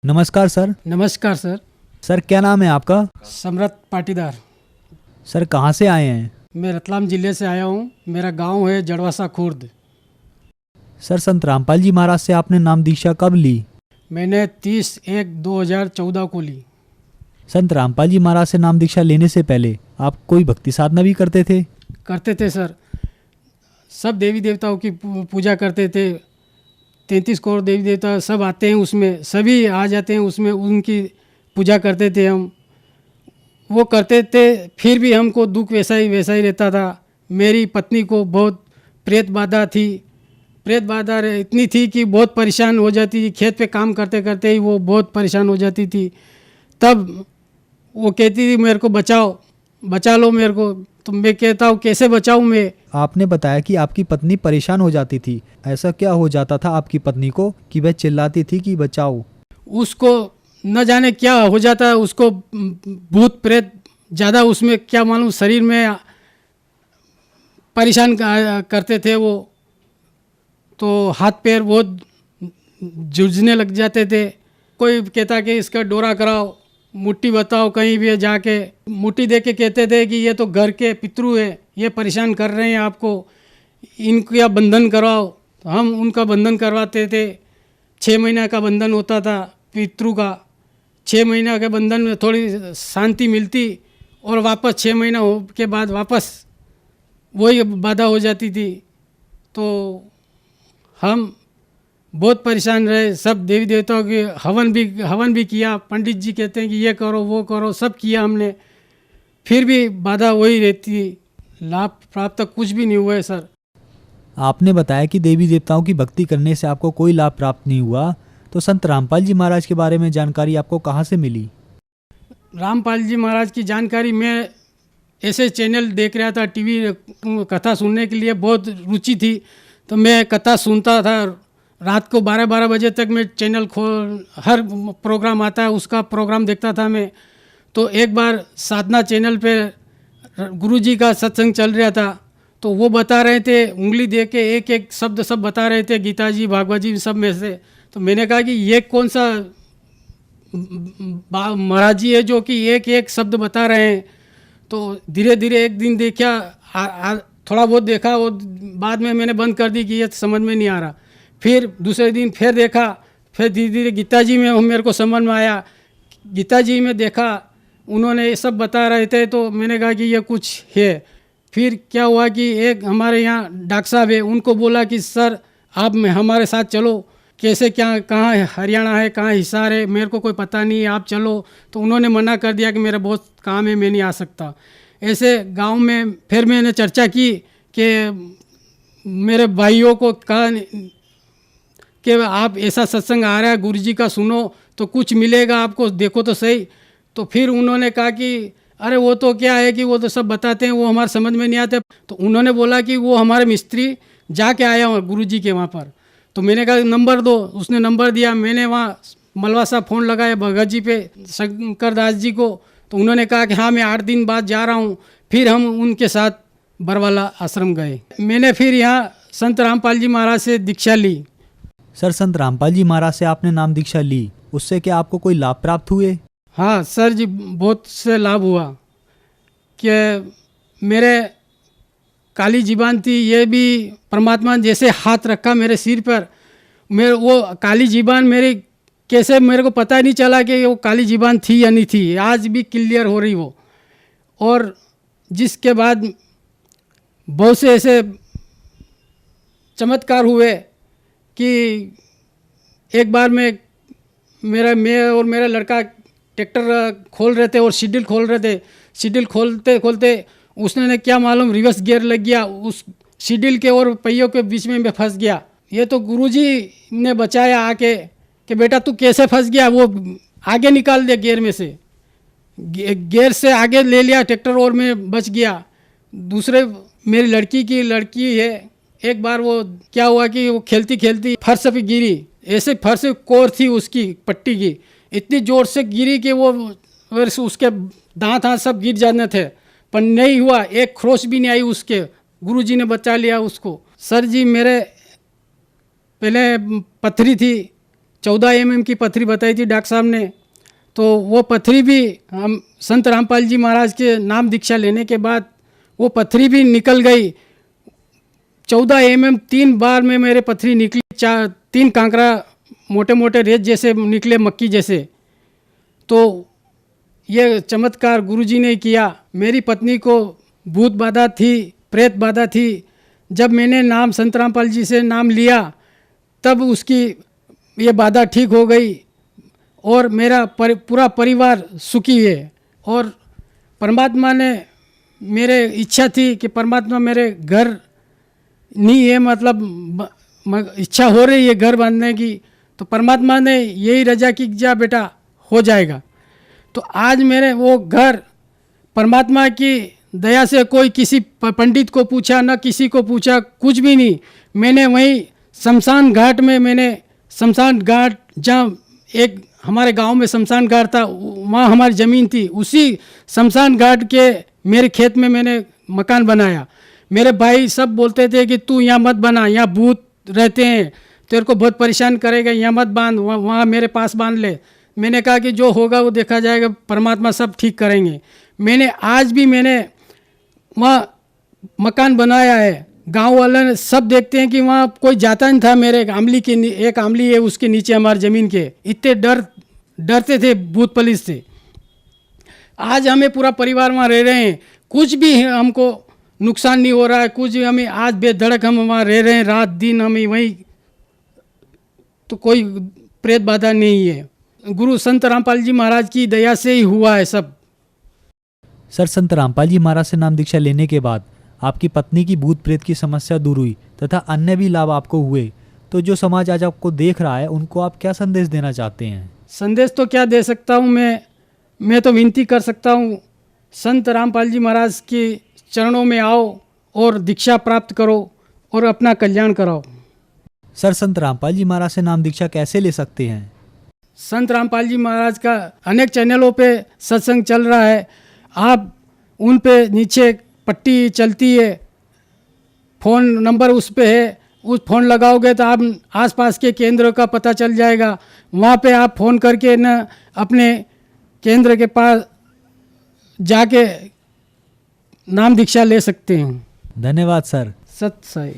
नमस्कार सर। नमस्कार sir. Sir क्या नाम है आपका? सम्राट पाटीदार। सर कहाँ से आए हैं? मैं रतलाम जिले से आया हूँ। मेरा गांव है जड़वासा खुर्द। सर संत रामपाल जी महाराज से आपने नाम दीक्षा कब ली? मैंने 30/1/2014 को ली। संत रामपाल जी महाराज से नाम दीक्षा लेने से पहले आप कोई भक्ति साधना भी करते थे? करते थे सर। सब देवी देवताओं की पूजा करते थे। 33 करोड़ देवी देवता सब आते हैं, उसमें सभी आ जाते हैं, उसमें उनकी पूजा करते थे हम। वो करते थे, फिर भी हमको दुख वैसा ही रहता था। मेरी पत्नी को बहुत प्रेत बाधा थी। प्रेत बाधा इतनी थी कि बहुत परेशान हो जाती थी। खेत पे काम करते करते ही वो बहुत परेशान हो जाती थी। तब वो कहती थी मेरे को बचाओ, बचा लो मेरे को। तो मैं कहता हूँ कैसे बचाऊँ मैं। आपने बताया कि आपकी पत्नी परेशान हो जाती थी। ऐसा क्या हो जाता था आपकी पत्नी को कि वह चिल्लाती थी कि बचाओ? उसको न जाने क्या हो जाता है, उसको भूत प्रेत ज़्यादा उसमें क्या मालूम शरीर में परेशान करते थे वो। तो हाथ पैर बहुत जूझने लग जाते थे। कोई कहता कि इसका डोरा कराओ, मुट्ठी बताओ, कहीं भी जाके मुट्ठी दे के कहते थे कि ये तो घर के पितरू है, ये परेशान कर रहे हैं आपको, इनका बंधन करवाओ। तो हम उनका बंधन करवाते थे। 6 महीना का बंधन होता था पितरू का। 6 महीना के बंधन में थोड़ी शांति मिलती और वापस 6 महीना हो के बाद वापस वही बाधा हो जाती थी। तो हम बहुत परेशान रहे। सब देवी देवताओं के हवन भी किया। पंडित जी कहते हैं कि ये करो वो करो, सब किया हमने, फिर भी बाधा वही रहती। लाभ प्राप्त कुछ भी नहीं हुआ है सर। आपने बताया कि देवी देवताओं की भक्ति करने से आपको कोई लाभ प्राप्त नहीं हुआ, तो संत रामपाल जी महाराज के बारे में जानकारी आपको कहाँ से मिली? रामपाल जी महाराज की जानकारी मैं ऐसे चैनल देख रहा था, टीवी कथा सुनने के लिए बहुत रुचि थी। तो मैं कथा सुनता था। रात को 12-12 बजे तक मैं चैनल हर प्रोग्राम आता है उसका प्रोग्राम देखता था मैं। तो एक बार साधना चैनल पे गुरुजी का सत्संग चल रहा था। तो वो बता रहे थे, उंगली दे के एक एक शब्द सब बता रहे थे, गीता जी भागवत जी सब में से। तो मैंने कहा कि ये कौन सा महाराज जी है जो कि एक एक शब्द बता रहे हैं। तो धीरे धीरे एक दिन देखा, थोड़ा बहुत देखा, वो बाद में मैंने बंद कर दी कि ये समझ में नहीं आ रहा। फिर दूसरे दिन फिर देखा, फिर धीरे धीरे गीता जी में मेरे को समझ में आया। गीता जी में देखा, उन्होंने ये सब बता रहे थे। तो मैंने कहा कि ये कुछ है। फिर क्या हुआ कि एक हमारे यहाँ डॉक्टर साहब है, उनको बोला कि सर आप हमारे साथ चलो, कैसे क्या कहाँ है, हरियाणा है कहाँ हिसार है, मेरे को कोई पता नहीं है, आप चलो। तो उन्होंने मना कर दिया कि मेरा बहुत काम है, मैं नहीं आ सकता। ऐसे गांव में फिर मैंने चर्चा की कि मेरे भाइयों को कहा कि आप ऐसा सत्संग आ रहा है गुरुजी का, सुनो तो कुछ मिलेगा आपको, देखो तो सही। तो फिर उन्होंने कहा कि अरे वो तो क्या है कि वो तो सब बताते हैं, वो हमारे समझ में नहीं आते। तो उन्होंने बोला कि वो हमारे मिस्त्री जाके आया हूँ गुरुजी के वहाँ पर। तो मैंने कहा नंबर दो, उसने नंबर दिया। मैंने वहाँ मलवासा फ़ोन लगाया भगत जी पे, शंकर दास जी को। तो उन्होंने कहा कि हाँ मैं 8 दिन बाद जा रहा हूँ। फिर हम उनके साथ बरवाला आश्रम गए। मैंने फिर यहाँ संत रामपाल जी महाराज से दीक्षा ली। सर संत रामपाल जी महाराज से आपने नाम दीक्षा ली, उससे क्या आपको कोई लाभ प्राप्त हुए? हाँ सर जी, बहुत से लाभ हुआ। कि मेरे काली जीबान थी, ये भी परमात्मा जैसे हाथ रखा मेरे सिर पर, मेरे वो काली जीबान मेरी कैसे मेरे को पता नहीं चला कि वो काली जीबान थी या नहीं थी। आज भी क्लियर हो रही वो। और जिसके बाद बहुत से ऐसे चमत्कार हुए कि एक बार मैं और मेरा लड़का ट्रैक्टर खोल रहे थे और सीडल खोल रहे थे। सीडल खोलते खोलते उसने क्या मालूम रिवर्स गियर लग गया, उस सीडल के और पहियों के बीच में मैं फंस गया। ये तो गुरुजी ने बचाया आके कि बेटा तू कैसे फंस गया, वो आगे निकाल दिया गियर में से, गियर से आगे ले लिया ट्रैक्टर और मैं बच गया। दूसरे मेरी लड़की है, एक बार वो क्या हुआ कि वो खेलती खेलती फर्श पे गिरी। ऐसे फर्श कोर थी उसकी पट्टी की, इतनी ज़ोर से गिरी कि वो उसके दांत सब गिर जाने थे, पर नहीं हुआ, एक खरोच भी नहीं आई उसके। गुरुजी ने बचा लिया उसको। सर जी मेरे पहले पथरी थी 14 mm की पथरी बताई थी डॉक्टर साहब ने। तो वो पथरी भी हम संत रामपाल जी महाराज के नाम दीक्षा लेने के बाद वो पथरी भी निकल गई। 14 mm 3 बार में मेरे पथरी निकली, 3 कांकरा मोटे मोटे रेत जैसे निकले, मक्की जैसे। तो ये चमत्कार गुरुजी ने किया। मेरी पत्नी को भूत बाधा थी, प्रेत बाधा थी। जब मैंने नाम संत रामपाल जी से नाम लिया तब उसकी ये बाधा ठीक हो गई और मेरा पूरा परिवार सुखी है। और परमात्मा ने, मेरे इच्छा थी कि परमात्मा मेरे घर नहीं है, मतलब इच्छा हो रही है घर बांधने की, तो परमात्मा ने यही रजा की जा बेटा हो जाएगा। तो आज मेरे वो घर परमात्मा की दया से, कोई किसी पंडित को पूछा ना किसी को पूछा, कुछ भी नहीं। मैंने वहीं शमशान घाट में, मैंने शमशान घाट जहाँ एक हमारे गांव में शमशान घाट था, वहाँ हमारी ज़मीन थी, उसी शमशान घाट के मेरे खेत में मैंने मकान बनाया। मेरे भाई सब बोलते थे कि तू यहाँ मत बना, यहाँ भूत रहते हैं, तेरे को बहुत परेशान करेगा, यहाँ मत बांध, वहाँ मेरे पास बांध ले। मैंने कहा कि जो होगा वो देखा जाएगा, परमात्मा सब ठीक करेंगे। मैंने आज भी मैंने वहाँ मकान बनाया है। गांव वाले ने सब देखते हैं कि वहाँ कोई जाता नहीं था। मेरे एक आमली है, उसके नीचे हमारी ज़मीन के, इतने डरते थे भूत पुलिस से। आज हमें पूरा परिवार वहाँ रह रहे हैं, कुछ भी हमको नुकसान नहीं हो रहा है, कुछ भी हमें आज बेधड़क हम वहाँ रह रहे हैं, रात दिन हमें वहीं, तो कोई प्रेत बाधा नहीं है। गुरु संत रामपाल जी महाराज की दया से ही हुआ है सब। सर, संत रामपाल जी महाराज से नाम दीक्षा लेने के बाद आपकी पत्नी की भूत प्रेत की समस्या दूर हुई तथा अन्य भी लाभ आपको हुए, तो जो समाज आज आपको देख रहा है उनको आप क्या संदेश देना चाहते हैं? संदेश तो क्या दे सकता हूँ मैं तो विनती कर सकता हूँ, संत रामपाल जी महाराज के चरणों में आओ और दीक्षा प्राप्त करो और अपना कल्याण कराओ। सर, संत रामपाल जी महाराज से नाम दीक्षा कैसे ले सकते हैं? संत रामपाल जी महाराज का अनेक चैनलों पे सत्संग चल रहा है, आप उन पे नीचे पट्टी चलती है, फ़ोन नंबर उस पे है, उस फ़ोन लगाओगे तो आप आसपास के केंद्र का पता चल जाएगा। वहाँ पे आप फ़ोन करके न अपने केंद्र के पास जाके नाम दीक्षा ले सकते हैं। धन्यवाद सर। सत साई।